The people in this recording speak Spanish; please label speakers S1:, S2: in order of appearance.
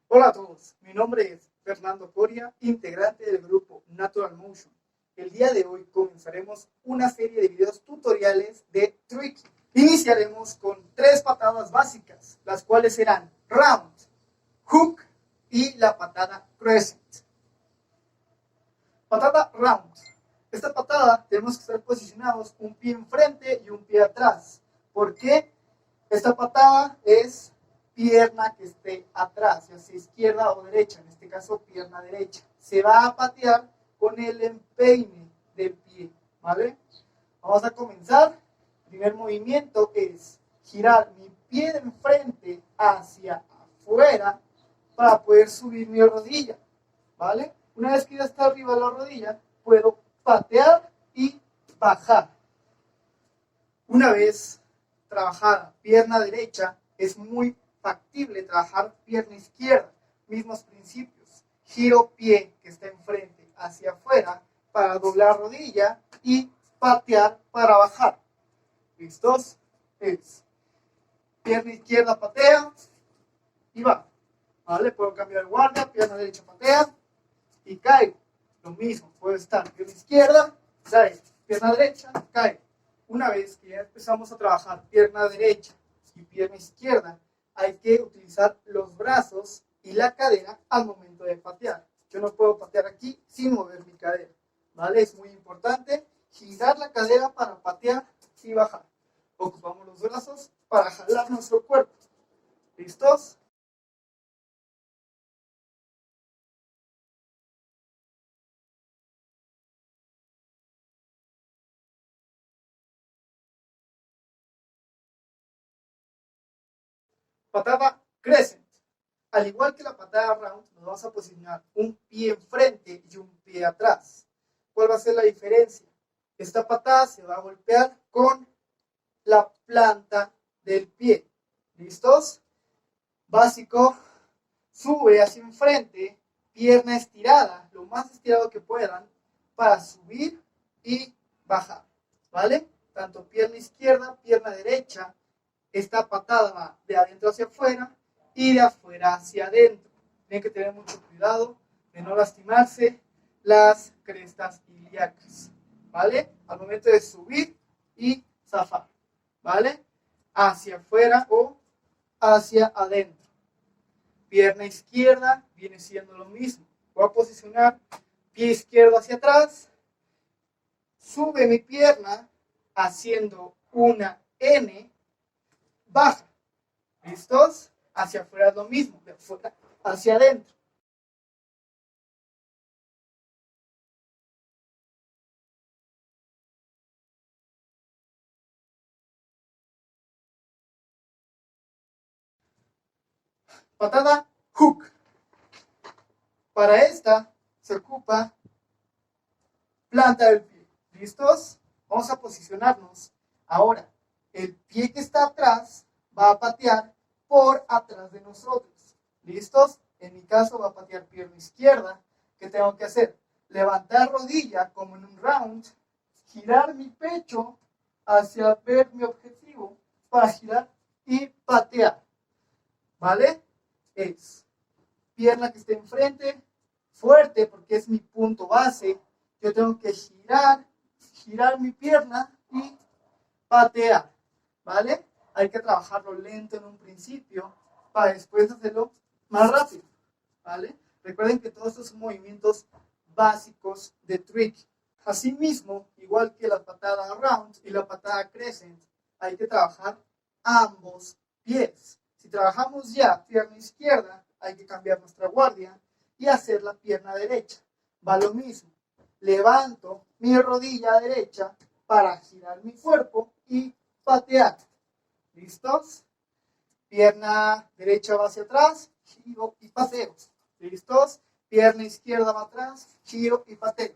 S1: Hola a todos, mi nombre es Fernando Coria, integrante del grupo Natural Motion. El día de hoy comenzaremos una serie de videos tutoriales de Trick. Iniciaremos con 3 patadas básicas, las cuales serán Round, Hook y la patada Crescent. Patada Round. Esta patada tenemos que estar posicionados un pie enfrente y un pie atrás. ¿Por qué? Esta patada es pierna que esté atrás, ya sea izquierda o derecha, en este caso pierna derecha. Se va a patear con el empeine del pie, ¿vale? Vamos a comenzar. El primer movimiento es girar mi pie de enfrente hacia afuera para poder subir mi rodilla, ¿vale? Una vez que ya está arriba de la rodilla, puedo patear y bajar. Una vez trabajada pierna derecha, es muy factible trabajar pierna izquierda. Mismos principios. Giro pie que está enfrente hacia afuera para doblar rodilla y patear para bajar. ¿Listos? Es pierna izquierda patea y va. ¿Vale? Puedo cambiar de guardia, pierna derecha patea y caigo. Lo mismo, puedo estar pierna izquierda, cae, pierna derecha, cae. Una vez que ya empezamos a trabajar pierna derecha y pierna izquierda, hay que utilizar los brazos y la cadera al momento de patear. Yo no puedo patear aquí sin mover mi cadera, ¿vale? Es muy importante girar la cadera para patear y bajar. Ocupamos los brazos para jalar nuestro cuerpo. ¿Listos? Patada Crescent. Al igual que la patada Round, nos vamos a posicionar un pie enfrente y un pie atrás. ¿Cuál va a ser la diferencia? Esta patada se va a golpear con la planta del pie. ¿Listos? Básico, sube hacia enfrente, pierna estirada, lo más estirado que puedan, para subir y bajar. ¿Vale? Tanto pierna izquierda, pierna derecha. Esta patada va de adentro hacia afuera y de afuera hacia adentro. Tienen que tener mucho cuidado de no lastimarse las crestas ilíacas, ¿vale? Al momento de subir y zafar, ¿vale? Hacia afuera o hacia adentro. Pierna izquierda viene siendo lo mismo. Voy a posicionar pie izquierdo hacia atrás, sube mi pierna haciendo una N, baja. ¿Listos? Hacia afuera es lo mismo, de afuera hacia adentro. Patada hook. Para esta se ocupa planta del pie. ¿Listos? Vamos a posicionarnos. Ahora, el pie que está atrás va a patear por atrás de nosotros. ¿Listos? En mi caso va a patear pierna izquierda. ¿Qué tengo que hacer? Levantar rodilla como en un round, girar mi pecho hacia ver mi objetivo para girar y patear. ¿Vale? Es pierna que esté enfrente, fuerte porque es mi punto base. Yo tengo que girar mi pierna y patear, ¿vale? Hay que trabajarlo lento en un principio para después hacerlo más rápido, ¿vale? Recuerden que todos estos son movimientos básicos de trick. Asimismo, igual que la patada round y la patada crescent, hay que trabajar ambos pies. Si trabajamos ya pierna izquierda, hay que cambiar nuestra guardia y hacer la pierna derecha. Va lo mismo. Levanto mi rodilla derecha para girar mi cuerpo y patear. ¿Listos? Pierna derecha va hacia atrás, giro y pateo. ¿Listos? Pierna izquierda va atrás, giro y pateo.